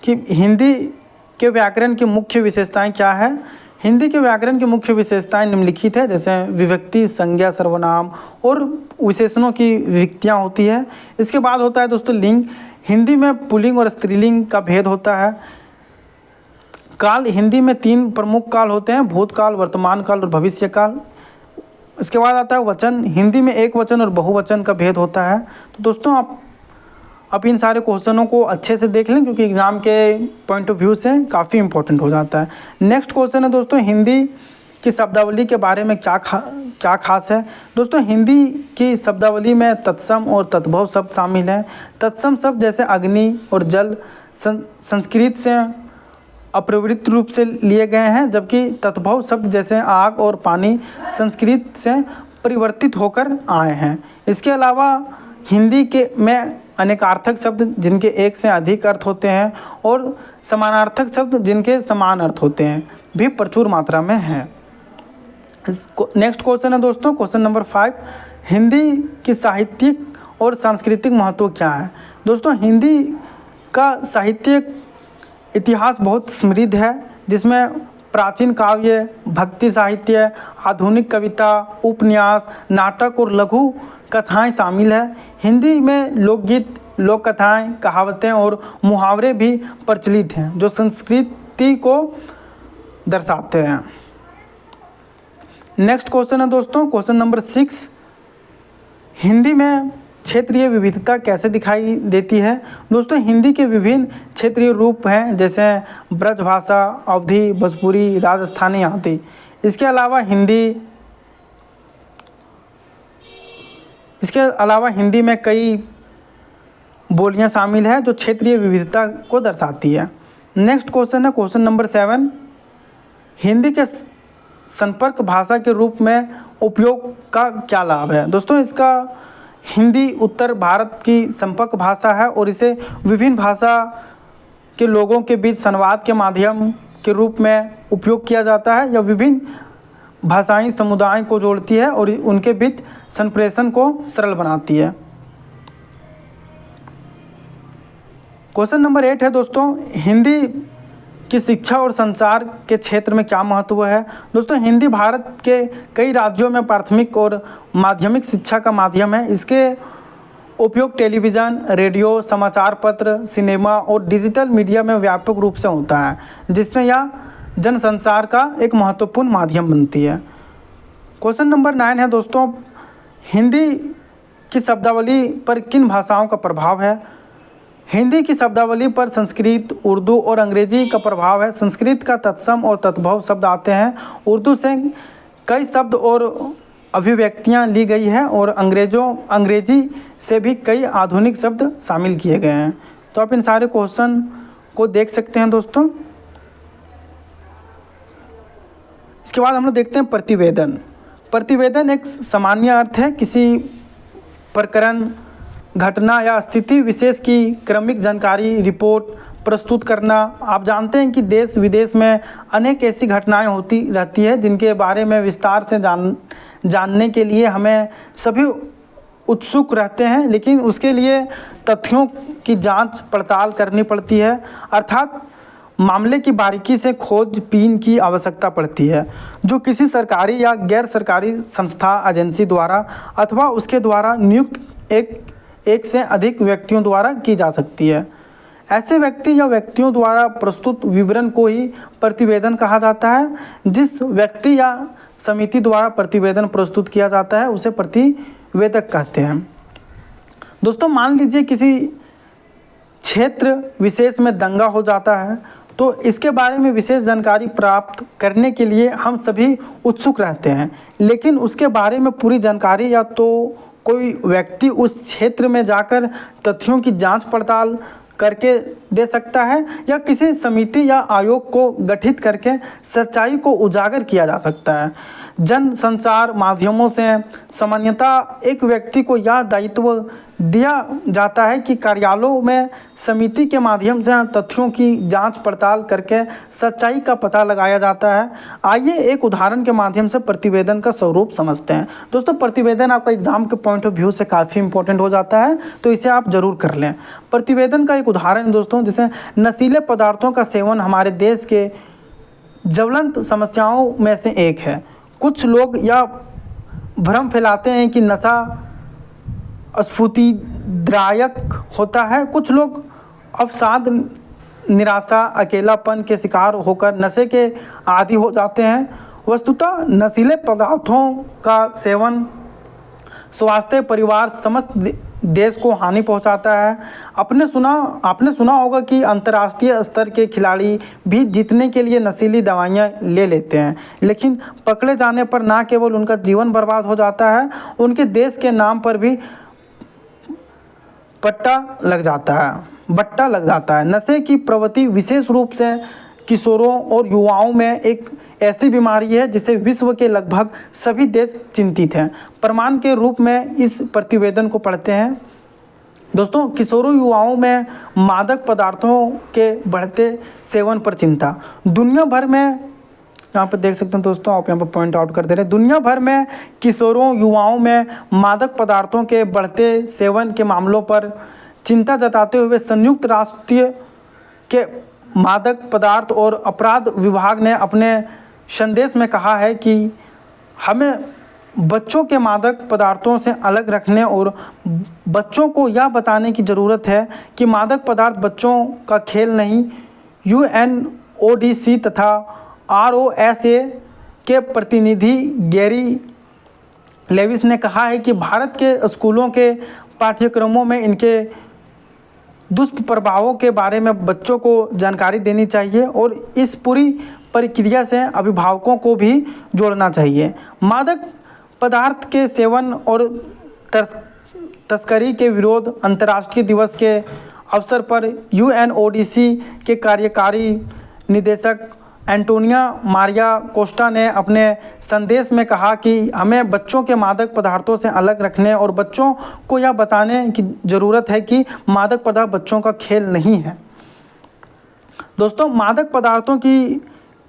कि हिंदी के व्याकरण की मुख्य विशेषताएं क्या है। हिंदी के व्याकरण की मुख्य विशेषताएं निम्नलिखित है, जैसे विभक्ति, संज्ञा, सर्वनाम और विशेषणों की विभक्तियाँ होती है। इसके बाद होता है दोस्तों लिंग। हिंदी में पुल्लिंग और स्त्रीलिंग का भेद होता है। काल, हिंदी में 3 प्रमुख काल होते हैं, भूतकाल, वर्तमान काल और भविष्य काल। इसके बाद आता है वचन। हिंदी में एक वचन और बहुवचन का भेद होता है। तो दोस्तों आप इन सारे क्वेश्चनों को अच्छे से देख लें, क्योंकि एग्ज़ाम के पॉइंट ऑफ व्यू से काफ़ी इंपॉर्टेंट हो जाता है। नेक्स्ट क्वेश्चन है दोस्तों, हिंदी की शब्दावली के बारे में क्या खास है। दोस्तों हिंदी की शब्दावली में तत्सम और तद्भव शब्द शामिल हैं। तत्सम शब्द जैसे अग्नि और जल संस्कृत से अप्रवृत्त रूप से लिए गए हैं, जबकि तद्भव शब्द जैसे आग और पानी संस्कृत से परिवर्तित होकर आए हैं। इसके अलावा हिंदी में अनेकार्थक शब्द जिनके एक से अधिक अर्थ होते हैं और समानार्थक शब्द जिनके समान अर्थ होते हैं भी प्रचुर मात्रा में हैं। नेक्स्ट क्वेश्चन है दोस्तों, क्वेश्चन नंबर 5, हिंदी की साहित्यिक और सांस्कृतिक महत्व क्या है। दोस्तों हिंदी का साहित्यिक इतिहास बहुत समृद्ध है, जिसमें प्राचीन काव्य, भक्ति साहित्य, आधुनिक कविता, उपन्यास, नाटक और लघु कथाएं शामिल है। हिंदी में लोकगीत, लोक कथाएँ, कहावतें और मुहावरे भी प्रचलित हैं, जो संस्कृति को दर्शाते हैं। नेक्स्ट क्वेश्चन है दोस्तों, क्वेश्चन नंबर 6, हिंदी में क्षेत्रीय विविधता कैसे दिखाई देती है। दोस्तों हिंदी के विभिन्न क्षेत्रीय रूप हैं, जैसे ब्रजभाषा, अवधी, भोजपुरी, राजस्थानी आदि। इसके अलावा हिंदी में कई बोलियां शामिल हैं जो क्षेत्रीय विविधता को दर्शाती है। नेक्स्ट क्वेश्चन है क्वेश्चन नंबर 7, हिंदी के संपर्क भाषा के रूप में उपयोग का क्या लाभ है। दोस्तों इसका हिंदी उत्तर भारत की संपर्क भाषा है और इसे विभिन्न भाषा के लोगों के बीच संवाद के माध्यम के रूप में उपयोग किया जाता है, या विभिन्न भाषाई समुदाय को जोड़ती है और उनके बीच संप्रेषण को सरल बनाती है। क्वेश्चन नंबर 8 है दोस्तों, हिंदी की शिक्षा और संचार के क्षेत्र में क्या महत्व है। दोस्तों हिंदी भारत के कई राज्यों में प्राथमिक और माध्यमिक शिक्षा का माध्यम है। इसके उपयोग टेलीविज़न, रेडियो, समाचार पत्र, सिनेमा और डिजिटल मीडिया में व्यापक रूप से होता है, जिससे यह जनसंचार का एक महत्वपूर्ण माध्यम बनती है। क्वेश्चन नंबर 9 है दोस्तों, हिंदी की शब्दावली पर किन भाषाओं का प्रभाव है। हिंदी की शब्दावली पर संस्कृत, उर्दू और अंग्रेजी का प्रभाव है। संस्कृत का तत्सम और तद्भव शब्द आते हैं। उर्दू से कई शब्द और अभिव्यक्तियां ली गई है और अंग्रेजी से भी कई आधुनिक शब्द शामिल किए गए हैं। तो आप इन सारे क्वेश्चन को देख सकते हैं दोस्तों। इसके बाद हम लोग देखते हैं प्रतिवेदन। प्रतिवेदन एक सामान्य अर्थ है किसी प्रकरण, घटना या स्थिति विशेष की क्रमिक जानकारी, रिपोर्ट प्रस्तुत करना। आप जानते हैं कि देश विदेश में अनेक ऐसी घटनाएं होती रहती है जिनके बारे में विस्तार से जानने के लिए हमें सभी उत्सुक रहते हैं, लेकिन उसके लिए तथ्यों की जांच पड़ताल करनी पड़ती है, अर्थात मामले की बारीकी से खोजबीन की आवश्यकता पड़ती है, जो किसी सरकारी या गैर सरकारी संस्था, एजेंसी द्वारा अथवा उसके द्वारा नियुक्त एक से अधिक व्यक्तियों द्वारा की जा सकती है। ऐसे व्यक्ति या व्यक्तियों द्वारा प्रस्तुत विवरण को ही प्रतिवेदन कहा जाता है। जिस व्यक्ति या समिति द्वारा प्रतिवेदन प्रस्तुत किया जाता है उसे प्रतिवेदक कहते हैं। दोस्तों मान लीजिए किसी क्षेत्र विशेष में दंगा हो जाता है, तो इसके बारे में विशेष जानकारी प्राप्त करने के लिए हम सभी उत्सुक रहते हैं, लेकिन उसके बारे में पूरी जानकारी या तो कोई व्यक्ति उस क्षेत्र में जाकर तथ्यों की जांच पड़ताल करके दे सकता है, या किसी समिति या आयोग को गठित करके सच्चाई को उजागर किया जा सकता है। जन संचार माध्यमों से सामान्यतः एक व्यक्ति को यह दायित्व दिया जाता है कि कार्यालयों में समिति के माध्यम से तथ्यों की जांच पड़ताल करके सच्चाई का पता लगाया जाता है। आइए एक उदाहरण के माध्यम से प्रतिवेदन का स्वरूप समझते हैं। दोस्तों, प्रतिवेदन आपका एग्जाम के पॉइंट ऑफ व्यू से काफ़ी इंपॉर्टेंट हो जाता है, तो इसे आप जरूर कर लें। प्रतिवेदन का एक उदाहरण दोस्तों, जैसे नशीले पदार्थों का सेवन हमारे देश के ज्वलंत समस्याओं में से एक है। कुछ लोग यह भ्रम फैलाते हैं कि नशा स्फूर्तिदायक होता है। कुछ लोग अवसाद, निराशा, अकेलापन के शिकार होकर नशे के आदी हो जाते हैं। वस्तुतः नशीले पदार्थों का सेवन स्वास्थ्य, परिवार, समस्त देश को हानि पहुंचाता है। आपने सुना होगा कि अंतर्राष्ट्रीय स्तर के खिलाड़ी भी जीतने के लिए नशीली दवाइयां ले लेते हैं, लेकिन पकड़े जाने पर ना केवल उनका जीवन बर्बाद हो जाता है, उनके देश के नाम पर भी बट्टा लग जाता है। नशे की प्रवृत्ति विशेष रूप से किशोरों और युवाओं में एक ऐसी बीमारी है जिसे विश्व के लगभग सभी देश चिंतित हैं। प्रमाण के रूप में इस प्रतिवेदन को पढ़ते हैं। दोस्तों, किशोरों युवाओं में मादक पदार्थों के बढ़ते सेवन पर चिंता। दुनिया भर में, यहाँ पर देख सकते हैं दोस्तों, आप यहाँ पर पॉइंट आउट कर दे रहे हैं, दुनिया भर में किशोरों युवाओं में मादक पदार्थों के बढ़ते सेवन के मामलों पर चिंता जताते हुए संयुक्त राष्ट्र के मादक पदार्थ और अपराध विभाग ने अपने संदेश में कहा है कि हमें बच्चों के मादक पदार्थों से अलग रखने और बच्चों को यह बताने की ज़रूरत है कि मादक पदार्थ बच्चों का खेल नहीं। UNODC तथा ROSA के प्रतिनिधि गैरी लेविस ने कहा है कि भारत के स्कूलों के पाठ्यक्रमों में इनके दुष्प्रभावों के बारे में बच्चों को जानकारी देनी चाहिए और इस पूरी प्रक्रिया से अभिभावकों को भी जोड़ना चाहिए। मादक पदार्थ के सेवन और तस्करी के विरोध अंतर्राष्ट्रीय दिवस के अवसर पर UNODC के कार्यकारी निदेशक एंटोनिया मारिया कोस्टा ने अपने संदेश में कहा कि हमें बच्चों के मादक पदार्थों से अलग रखने और बच्चों को यह बताने की ज़रूरत है कि मादक पदार्थ बच्चों का खेल नहीं है। दोस्तों, मादक पदार्थों की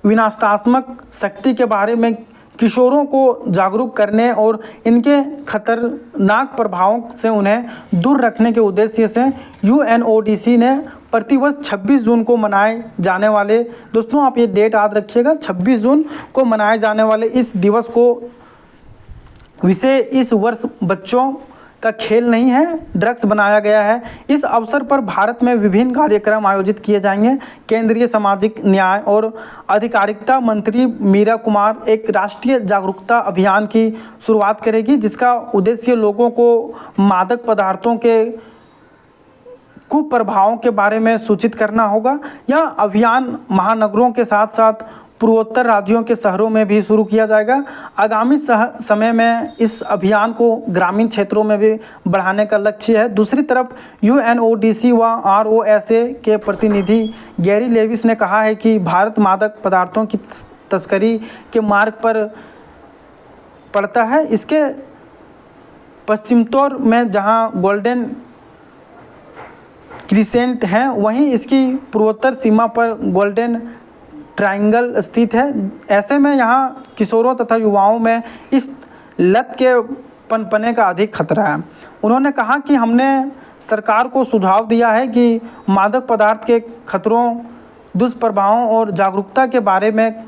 विनाशात्मक शक्ति के बारे में किशोरों को जागरूक करने और इनके खतरनाक प्रभावों से उन्हें दूर रखने के उद्देश्य से UNODC ने प्रतिवर्ष 26 जून को मनाए जाने वाले, दोस्तों आप ये डेट याद रखिएगा, 26 जून को मनाए जाने वाले इस दिवस को विषय इस वर्ष बच्चों का खेल नहीं है, ड्रग्स बनाया गया है। इस अवसर पर भारत में विभिन्न कार्यक्रम आयोजित किए जाएंगे। केंद्रीय सामाजिक न्याय और अधिकारिता मंत्री मीरा कुमार एक राष्ट्रीय जागरूकता अभियान की शुरुआत करेगी, जिसका उद्देश्य लोगों को मादक पदार्थों के कुप्रभावों के बारे में सूचित करना होगा। यह अभियान महानगरों के साथ साथ पूर्वोत्तर राज्यों के शहरों में भी शुरू किया जाएगा। आगामी समय में इस अभियान को ग्रामीण क्षेत्रों में भी बढ़ाने का लक्ष्य है। दूसरी तरफ UNODC व ROSA के प्रतिनिधि गैरी लेविस ने कहा है कि भारत मादक पदार्थों की तस्करी के मार्ग पर पड़ता है। इसके पश्चिमोत्तर में जहां गोल्डन क्रिसेंट है, वहीं इसकी पूर्वोत्तर सीमा पर गोल्डन ट्रायंगल स्थित है। ऐसे में यहाँ किशोरों तथा युवाओं में इस लत के पनपने का अधिक खतरा है। उन्होंने कहा कि हमने सरकार को सुझाव दिया है कि मादक पदार्थ के खतरों, दुष्प्रभावों और जागरूकता के बारे में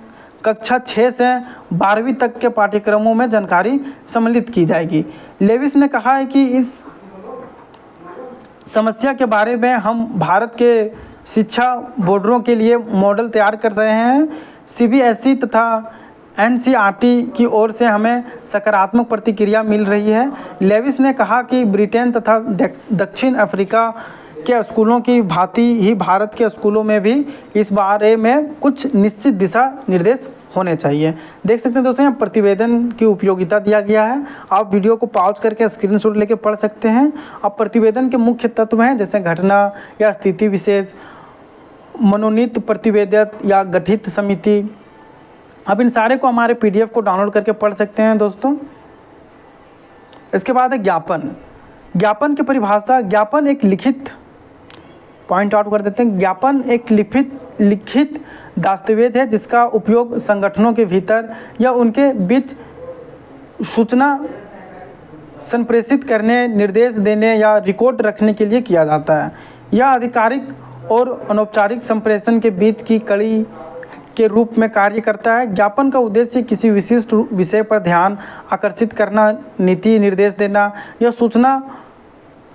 कक्षा 6 से 12वीं तक के पाठ्यक्रमों में जानकारी सम्मिलित की जाएगी। लेविस ने कहा है कि इस समस्या के बारे में हम भारत के शिक्षा बोर्डों के लिए मॉडल तैयार कर रहे हैं। CBSE तथा NCERT की ओर से हमें सकारात्मक प्रतिक्रिया मिल रही है। लेविस ने कहा कि ब्रिटेन तथा दक्षिण अफ्रीका के स्कूलों की भांति ही भारत के स्कूलों में भी इस बारे में कुछ निश्चित दिशा निर्देश होने चाहिए। देख सकते हैं दोस्तों, यहाँ प्रतिवेदन की उपयोगिता दिया गया है। आप वीडियो को पॉज करके स्क्रीनशॉट लेके पढ़ सकते हैं। अब प्रतिवेदन के मुख्य तत्व हैं जैसे घटना या स्थिति विशेष, मनोनीत प्रतिवेदक या गठित समिति। अब इन सारे को हमारे PDF को डाउनलोड करके पढ़ सकते हैं दोस्तों। इसके बाद है ज्ञापन। ज्ञापन की परिभाषा, ज्ञापन एक लिखित, पॉइंट आउट कर देते हैं, ज्ञापन एक लिखित दस्तावेज है जिसका उपयोग संगठनों के भीतर या उनके बीच सूचना संप्रेषित करने, निर्देश देने या रिकॉर्ड रखने के लिए किया जाता है। यह आधिकारिक और अनौपचारिक संप्रेषण के बीच की कड़ी के रूप में कार्य करता है। ज्ञापन का उद्देश्य किसी विशिष्ट विषय पर ध्यान आकर्षित करना, नीति निर्देश देना या सूचना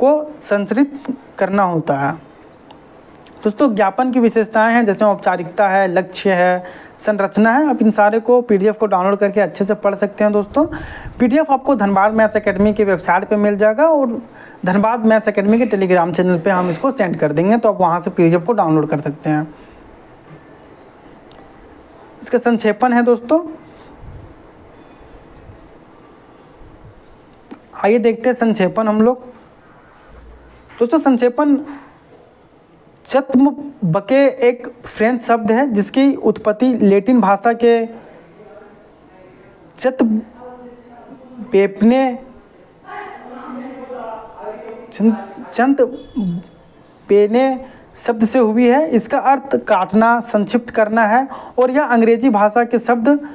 को संचारित करना होता है। दोस्तों ज्ञापन की विशेषताएं हैं जैसे औपचारिकता है, लक्ष्य है, संरचना है। आप इन सारे को पीडीएफ को डाउनलोड करके अच्छे से पढ़ सकते हैं। दोस्तों पीडीएफ आपको धनबाद मैथ्स एकेडमी की वेबसाइट पे मिल जाएगा और धनबाद मैथ्स एकेडमी के टेलीग्राम चैनल पे हम इसको सेंड कर देंगे, तो आप वहाँ से पीडीएफ को डाउनलोड कर सकते हैं। इसका संक्षेपण है दोस्तों, आइए देखते हैं संक्षेपण हम लोग। दोस्तों संक्षेपण चत्मबके एक फ्रेंच शब्द है जिसकी उत्पत्ति लैटिन भाषा के चंतबेने शब्द से हुई है। इसका अर्थ काटना, संक्षिप्त करना है और यह अंग्रेजी भाषा के शब्द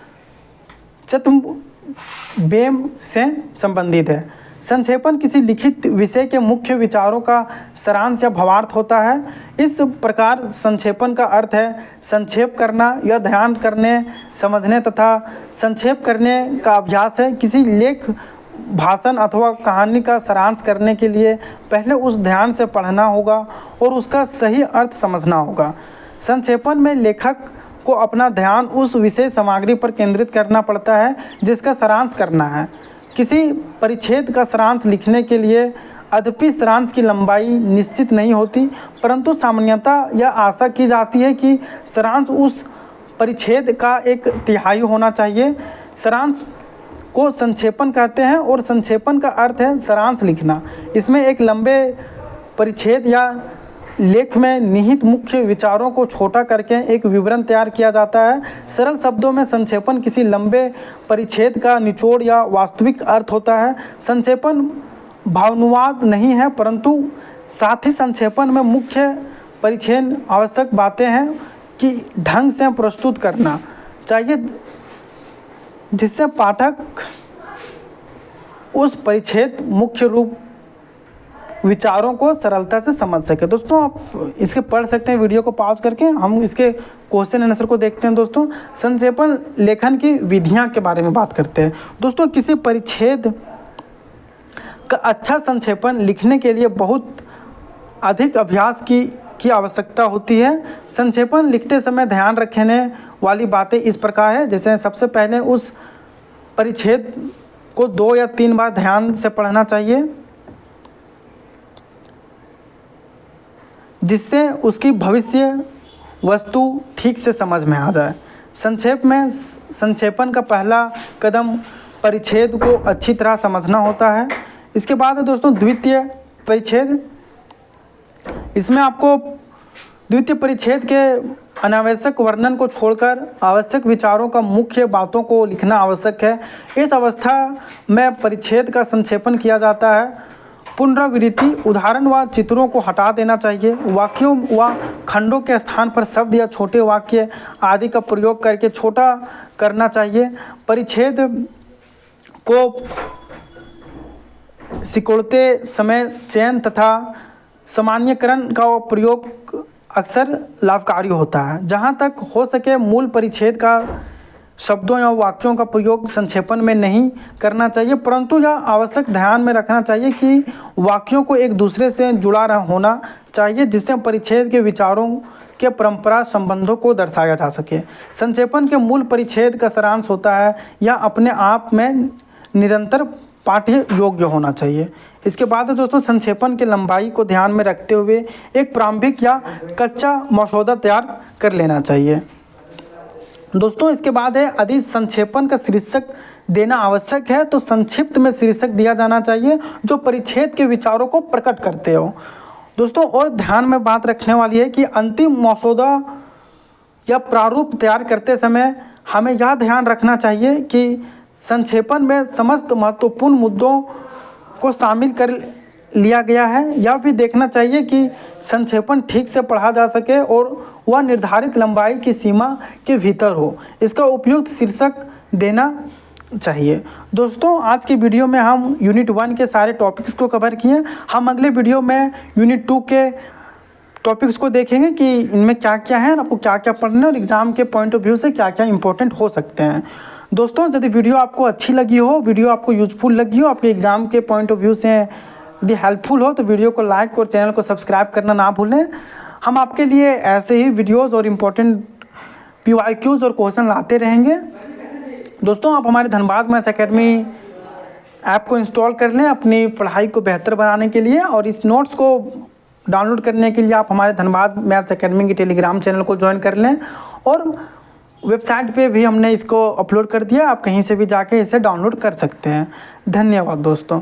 चत्मबेम से संबंधित है। संक्षेपण किसी लिखित विषय के मुख्य विचारों का सारांश या भावार्थ होता है। इस प्रकार संक्षेपण का अर्थ है संक्षेप करना या ध्यान करने, समझने तथा संक्षेप करने का अभ्यास है। किसी लेख, भाषण अथवा कहानी का सारांश करने के लिए पहले उस ध्यान से पढ़ना होगा और उसका सही अर्थ समझना होगा। संक्षेपण में लेखक को अपना ध्यान उस विषय सामग्री पर केंद्रित करना पड़ता है जिसका सारांश करना है। किसी परिच्छेद का सारांश लिखने के लिए अद्यपि सारांश की लंबाई निश्चित नहीं होती, परंतु सामान्यतः यह आशा की जाती है कि सारांश उस परिच्छेद का 1/3 होना चाहिए। सारांश को संक्षेपण कहते हैं और संक्षेपण का अर्थ है सारांश लिखना। इसमें एक लंबे परिच्छेद या लेख में निहित मुख्य विचारों को छोटा करके एक विवरण तैयार किया जाता है। सरल शब्दों में संक्षेपण किसी लंबे परिच्छेद का निचोड़ या वास्तविक अर्थ होता है। संक्षेपण भावानुवाद नहीं है, परंतु साथ ही संक्षेपण में मुख्य परिच्छेद आवश्यक बातें हैं कि ढंग से प्रस्तुत करना चाहिए जिससे पाठक उस परिच्छेद मुख्य रूप विचारों को सरलता से समझ सके। दोस्तों आप इसके पढ़ सकते हैं वीडियो को पॉज करके। हम इसके क्वेश्चन आंसर को देखते हैं। दोस्तों संक्षेपण लेखन की विधियां के बारे में बात करते हैं। दोस्तों किसी परिच्छेद का अच्छा संक्षेपण लिखने के लिए बहुत अधिक अभ्यास की आवश्यकता होती है। संक्षेपण लिखते समय ध्यान रखने वाली बातें इस प्रकार है, जैसे सबसे पहले उस परिच्छेद को 2 या 3 बार ध्यान से पढ़ना चाहिए जिससे उसकी भविष्य वस्तु ठीक से समझ में आ जाए। संक्षेप में संक्षेपण का पहला कदम परिच्छेद को अच्छी तरह समझना होता है। इसके बाद है दोस्तों द्वितीय परिच्छेद। इसमें आपको द्वितीय परिच्छेद के अनावश्यक वर्णन को छोड़कर आवश्यक विचारों का मुख्य बातों को लिखना आवश्यक है। इस अवस्था में परिच्छेद का संक्षेपण किया जाता है। पुनरावृत्ति, उदाहरण व चित्रों को हटा देना चाहिए। वाक्यों व खंडों के स्थान पर शब्द या छोटे वाक्य आदि का प्रयोग करके छोटा करना चाहिए। परिच्छेद को सिकोड़ते समय चयन तथा सामान्यकरण का प्रयोग अक्सर लाभकारी होता है। जहाँ तक हो सके मूल परिच्छेद का शब्दों या वाक्यों का प्रयोग संक्षेपण में नहीं करना चाहिए, परंतु यह आवश्यक ध्यान में रखना चाहिए कि वाक्यों को एक दूसरे से जुड़ा होना चाहिए जिससे परिच्छेद के विचारों के परंपरा संबंधों को दर्शाया जा सके। संक्षेपण के मूल परिच्छेद का सारांश होता है, यह अपने आप में निरंतर पाठ्य योग्य होना चाहिए। इसके बाद दोस्तों संक्षेपण की लंबाई को ध्यान में रखते हुए एक प्रारंभिक या कच्चा मसौदा तैयार कर लेना चाहिए। दोस्तों इसके बाद है यदि संक्षेपण का शीर्षक देना आवश्यक है तो संक्षिप्त में शीर्षक दिया जाना चाहिए जो परिच्छेद के विचारों को प्रकट करते हो। दोस्तों और ध्यान में बात रखने वाली है कि अंतिम मसौदा या प्रारूप तैयार करते समय हमें यह ध्यान रखना चाहिए कि संक्षेपण में समस्त महत्वपूर्ण मुद्दों को शामिल कर लिया गया है, या फिर देखना चाहिए कि संक्षेपण ठीक से पढ़ा जा सके और वह निर्धारित लंबाई की सीमा के भीतर हो। इसका उपयुक्त शीर्षक देना चाहिए। दोस्तों, आज की वीडियो में हम यूनिट 1 के सारे टॉपिक्स को कवर किए। हम अगले वीडियो में यूनिट 2 के टॉपिक्स को देखेंगे कि इनमें क्या क्या है और आपको क्या क्या पढ़ना है और एग्ज़ाम के पॉइंट ऑफ व्यू से क्या क्या इंपॉर्टेंट हो सकते हैं। दोस्तों, यदि वीडियो आपको अच्छी लगी हो, वीडियो आपको यूजफुल लगी हो, आपके एग्ज़ाम के पॉइंट ऑफ व्यू से यदि हेल्पफुल हो, तो वीडियो को लाइक और चैनल को सब्सक्राइब करना ना भूलें। हम आपके लिए ऐसे ही वीडियोस और इम्पोर्टेंट PYQs और क्वेश्चन लाते रहेंगे। दोस्तों, आप हमारे धनबाद मैथ्स एकेडमी ऐप को इंस्टॉल कर लें अपनी पढ़ाई को बेहतर बनाने के लिए, और इस नोट्स को डाउनलोड करने के लिए आप हमारे धनबाद मैथ्स एकेडमी के टेलीग्राम चैनल को ज्वाइन कर लें, और वेबसाइट पे भी हमने इसको अपलोड कर दिया, आप कहीं से भी जाके इसे डाउनलोड कर सकते हैं। धन्यवाद दोस्तों।